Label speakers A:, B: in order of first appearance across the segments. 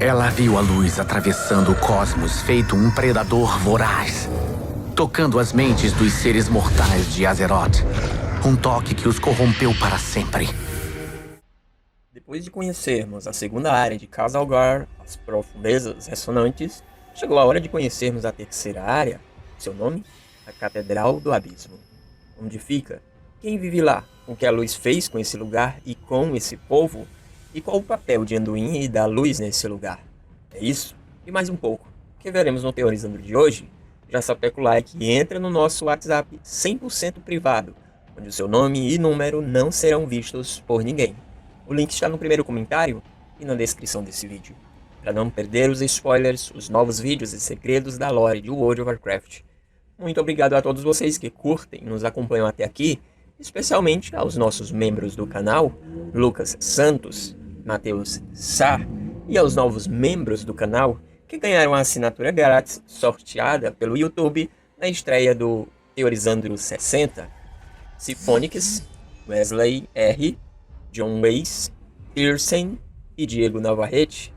A: Ela viu a luz atravessando o cosmos, feito um predador voraz, tocando as mentes dos seres mortais de Azeroth. Um toque que os corrompeu para sempre.
B: Depois de conhecermos a segunda área de Khazalgar, as profundezas ressonantes, chegou a hora de conhecermos a terceira área, seu nome, a Catedral do Abismo. Onde fica? Quem vive lá? O que a luz fez com esse lugar e com esse povo? E qual o papel de Anduin e da luz nesse lugar? É isso e mais um pouco que veremos no Teorizando de hoje. Já sapeca o like e entra no nosso WhatsApp 100% privado, onde o seu nome e número não serão vistos por ninguém. O link está no primeiro comentário e na descrição desse vídeo. Para não perder os spoilers, os novos vídeos e segredos da lore de World of Warcraft. Muito obrigado a todos vocês que curtem e nos acompanham até aqui, especialmente aos nossos membros do canal, Lucas Santos, Matheus Sá, e aos novos membros do canal que ganharam a assinatura grátis sorteada pelo YouTube na estreia do Teorizando 60, Siphonix, Wesley R, John Weiss, Pearson e Diego Navarrete.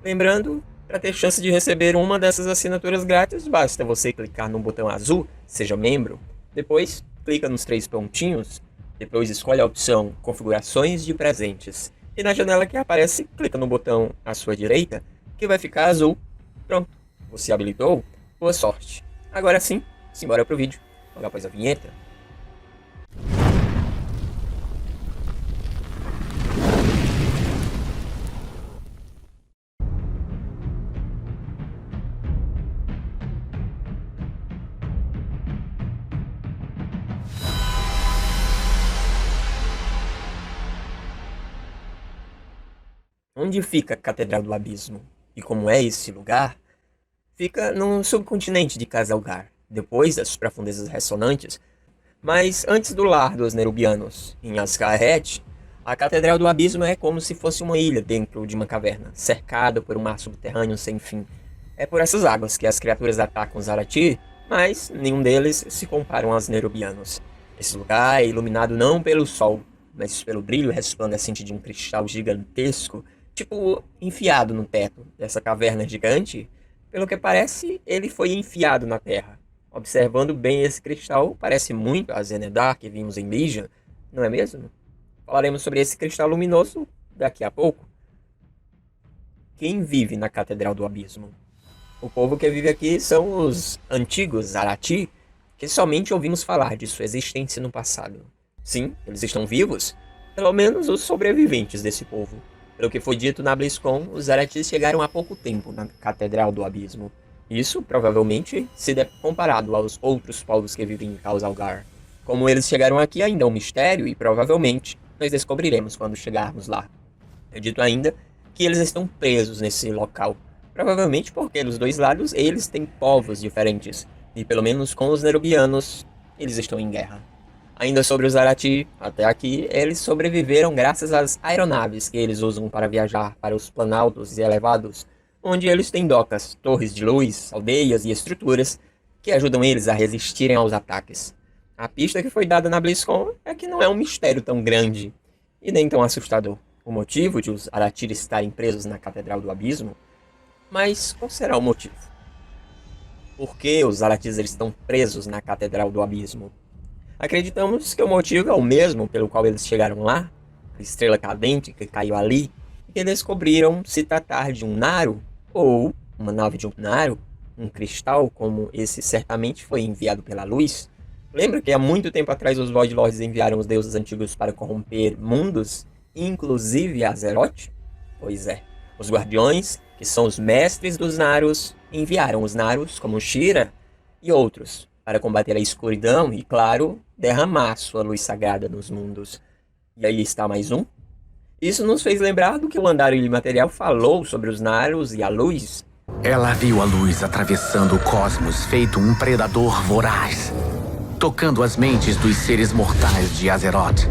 B: Lembrando, para ter chance de receber uma dessas assinaturas grátis, basta você clicar no botão azul, seja membro, depois clica nos 3 pontinhos, depois escolhe a opção Configurações de Presentes e na janela que aparece, clica no botão à sua direita, que vai ficar azul. Pronto, você habilitou? Boa sorte. Agora sim, simbora pro vídeo, logo após a vinheta. Onde fica a Catedral do Abismo? E como é esse lugar? Fica no subcontinente de Khazalgar, depois das profundezas ressonantes, mas antes do lar dos Nerubianos, em Azkaret. A Catedral do Abismo é como se fosse uma ilha dentro de uma caverna, cercada por um mar subterrâneo sem fim. É por essas águas que as criaturas atacam Zaratir, mas nenhum deles se comparam aos Nerubianos. Esse lugar é iluminado não pelo sol, mas pelo brilho resplandecente de um cristal gigantesco, tipo enfiado no teto dessa caverna gigante. Pelo que parece, ele foi enfiado na terra. Observando bem esse cristal, parece muito a Zenedar que vimos em Legion, não é mesmo? Falaremos sobre esse cristal luminoso daqui a pouco. Quem vive na Catedral do Abismo? O povo que vive aqui são os antigos Zaratir, que somente ouvimos falar de sua existência no passado. Sim, eles estão vivos, pelo menos os sobreviventes desse povo. Pelo que foi dito na BlizzCon, os Zaratir chegaram há pouco tempo na Catedral do Abismo. Isso, provavelmente, se deve comparado aos outros povos que vivem em Khazalgar. Como eles chegaram aqui ainda é um mistério e, provavelmente, nós descobriremos quando chegarmos lá. É dito ainda que eles estão presos nesse local. Provavelmente porque dos dois lados eles têm povos diferentes. E pelo menos com os Nerubianos, eles estão em guerra. Ainda sobre os Zaratir, até aqui, eles sobreviveram graças às aeronaves que eles usam para viajar para os planaltos e elevados, onde eles têm docas, torres de luz, aldeias e estruturas que ajudam eles a resistirem aos ataques. A pista que foi dada na BlizzCon é que não é um mistério tão grande e nem tão assustador. O motivo de os Zaratir estarem presos na Catedral do Abismo? Mas qual será o motivo? Por que os Zaratir estão presos na Catedral do Abismo? Acreditamos que o motivo é o mesmo pelo qual eles chegaram lá, a estrela cadente que caiu ali, e que descobriram se tratar de um Naru, ou uma nave de um Naru, um cristal como esse certamente foi enviado pela luz. Lembra que há muito tempo atrás os Void Lords enviaram os deuses antigos para corromper mundos, inclusive Azeroth? Pois é, os Guardiões, que são os mestres dos Narus, enviaram os Narus, como Shira e outros, para combater a escuridão e, claro, derramar sua luz sagrada nos mundos. E aí está mais um. Isso nos fez lembrar do que o Andarilho Imaterial falou sobre os Narus e a luz.
A: Ela viu a luz atravessando o cosmos, feito um predador voraz, tocando as mentes dos seres mortais de Azeroth.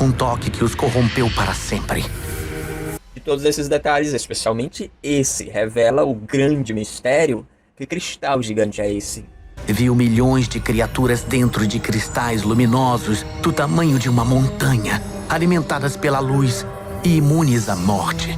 A: Um toque que os corrompeu para sempre.
B: De todos esses detalhes, especialmente esse revela o grande mistério. Que cristal gigante é esse?
A: Viu milhões de criaturas dentro de cristais luminosos do tamanho de uma montanha, alimentadas pela luz e imunes à morte.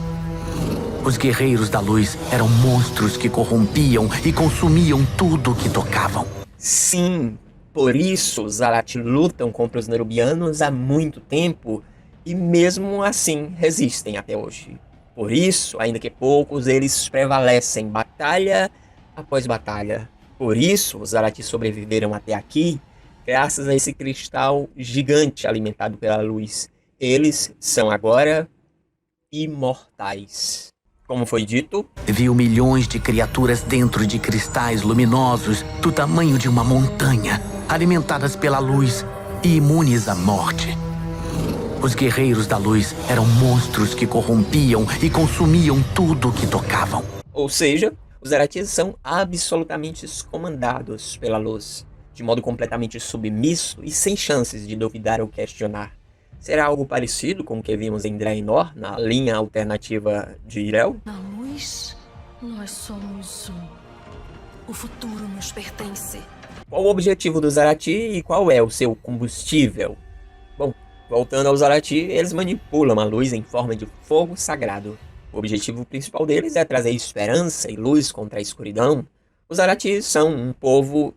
A: Os guerreiros da luz eram monstros que corrompiam e consumiam tudo que tocavam.
B: Sim, por isso os Zarate lutam contra os Nerubianos há muito tempo e mesmo assim resistem até hoje. Por isso, ainda que poucos, eles prevalecem batalha após batalha. Por isso, os Zarate sobreviveram até aqui, graças a esse cristal gigante alimentado pela luz. Eles são agora imortais. Como foi dito,
A: Viu milhões de criaturas dentro de cristais luminosos do tamanho de uma montanha, alimentadas pela luz e imunes à morte. Os guerreiros da luz eram monstros que corrompiam e consumiam tudo que tocavam.
B: ou seja, os Zeratis são absolutamente comandados pela luz, de modo completamente submisso e sem chances de duvidar ou questionar. Será algo parecido com o que vimos em Draenor, na linha alternativa de Irel?
C: Na luz, nós somos um. O futuro nos pertence.
B: Qual o objetivo do Zarati e qual é o seu combustível? Bom, voltando aos Zarati, eles manipulam a luz em forma de fogo sagrado. O objetivo principal deles é trazer esperança e luz contra a escuridão. Os Zarati são um povo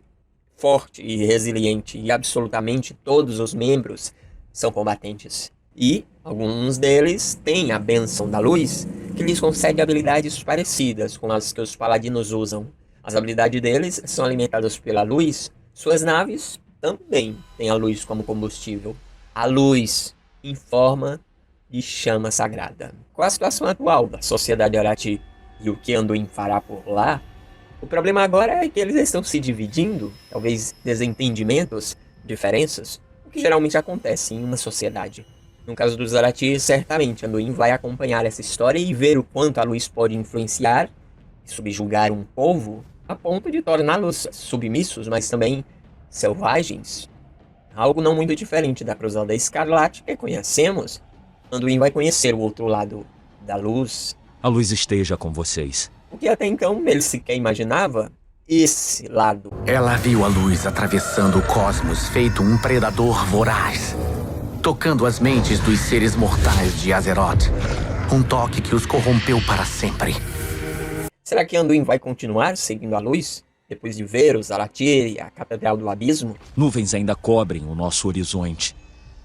B: forte e resiliente, e absolutamente todos os membros são combatentes. E alguns deles têm a bênção da luz, que lhes concede habilidades parecidas com as que os paladinos usam. As habilidades deles são alimentadas pela luz. Suas naves também têm a luz como combustível. A luz em forma de chama sagrada. Com a situação atual da sociedade Arati e o que Anduin fará por lá, o problema agora é que eles estão se dividindo, talvez desentendimentos, diferenças, o que geralmente acontece em uma sociedade. No caso dos Zarati, certamente Anduin vai acompanhar essa história e ver o quanto a luz pode influenciar e subjugar um povo a ponto de torná-los submissos, mas também selvagens. Algo não muito diferente da Cruzada Escarlate que conhecemos. Anduin vai conhecer o outro lado da luz.
D: A luz esteja com vocês.
B: O que até então ele sequer imaginava, esse lado.
A: Ela viu a luz atravessando o cosmos, feito um predador voraz, tocando as mentes dos seres mortais de Azeroth. Um toque que os corrompeu para sempre.
B: Será que Anduin vai continuar seguindo a luz, depois de ver os Zaratir e a Catedral do Abismo?
D: Nuvens ainda cobrem o nosso horizonte,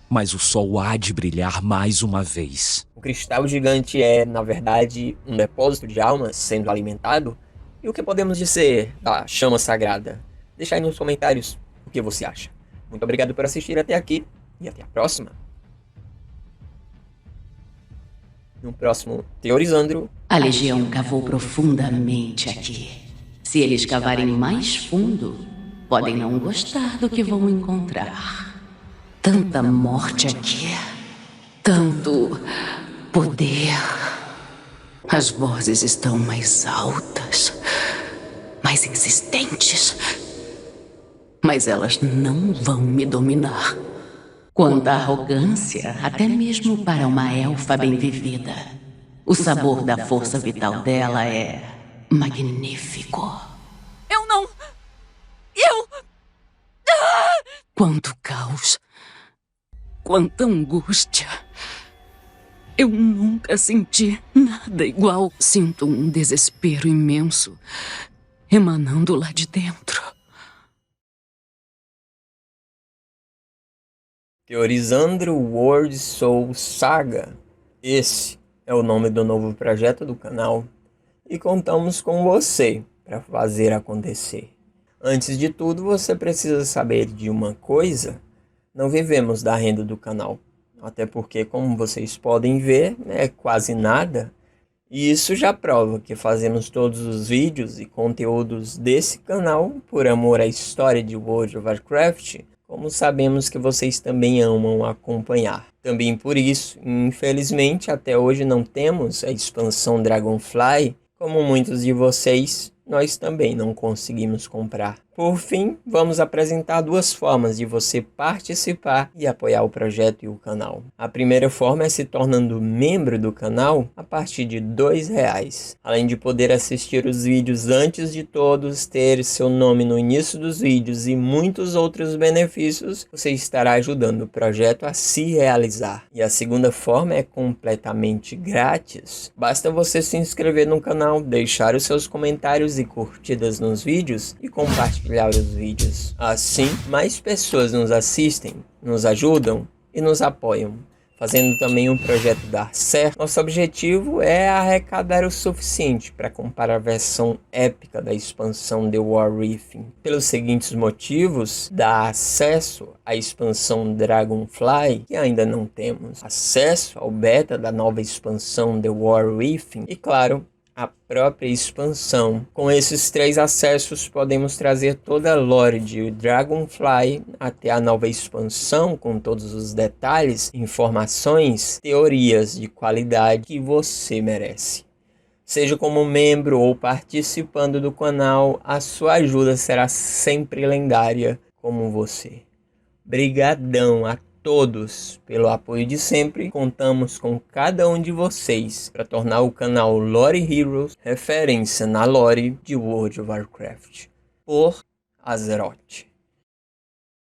D: mas o sol há de brilhar mais uma vez.
B: O cristal gigante é, na verdade, um depósito de almas sendo alimentado? E o que podemos dizer da chama sagrada? Deixa aí nos comentários o que você acha. Muito obrigado por assistir até aqui e até a próxima. No próximo Teorizandro.
E: A Legião cavou profundamente aqui. Se eles cavarem mais fundo, podem não gostar do que vão encontrar. Tanta morte aqui. Tanto poder. As vozes estão mais altas, mais insistentes. Mas elas não vão me dominar. Quanta arrogância, até mesmo para uma elfa bem vivida. O sabor da força vital dela é magnífico.
C: Eu não... Eu...
E: Quanto caos. Quanta angústia. Eu nunca senti nada igual. Sinto um desespero imenso emanando lá de dentro.
B: Teorizandro World Soul Saga. Esse é o nome do novo projeto do canal. E contamos com você para fazer acontecer. Antes de tudo, você precisa saber de uma coisa. Não vivemos da renda do canal. Até porque, como vocês podem ver, é quase nada. E isso já prova que fazemos todos os vídeos e conteúdos desse canal por amor à história de World of Warcraft, como sabemos que vocês também amam acompanhar. Também por isso, infelizmente, até hoje não temos a expansão Dragonfly. Como muitos de vocês, nós também não conseguimos comprar. Por fim, vamos apresentar duas formas de você participar e apoiar o projeto e o canal. A primeira forma é se tornando membro do canal a partir de R$2. Além de poder assistir os vídeos antes de todos, ter seu nome no início dos vídeos e muitos outros benefícios, você estará ajudando o projeto a se realizar. E a segunda forma é completamente grátis. Basta você se inscrever no canal, deixar os seus comentários e curtidas nos vídeos e compartilhar os vídeos. Assim, mais pessoas nos assistem, nos ajudam e nos apoiam, fazendo também um projeto dar certo. Nosso objetivo é arrecadar o suficiente para comprar a versão épica da expansão The War Within. Pelos seguintes motivos: dar acesso à expansão Dragonfly, que ainda não temos, acesso ao beta da nova expansão The War Within e, claro, a própria expansão. Com esses 3 acessos podemos trazer toda a lore de Dragonfly até a nova expansão, com todos os detalhes, informações, teorias de qualidade que você merece. Seja como membro ou participando do canal, a sua ajuda será sempre lendária como você. Brigadão a todos pelo apoio de sempre. Contamos com cada um de vocês para tornar o canal Lore Heroes referência na lore de World of Warcraft. Por Azeroth.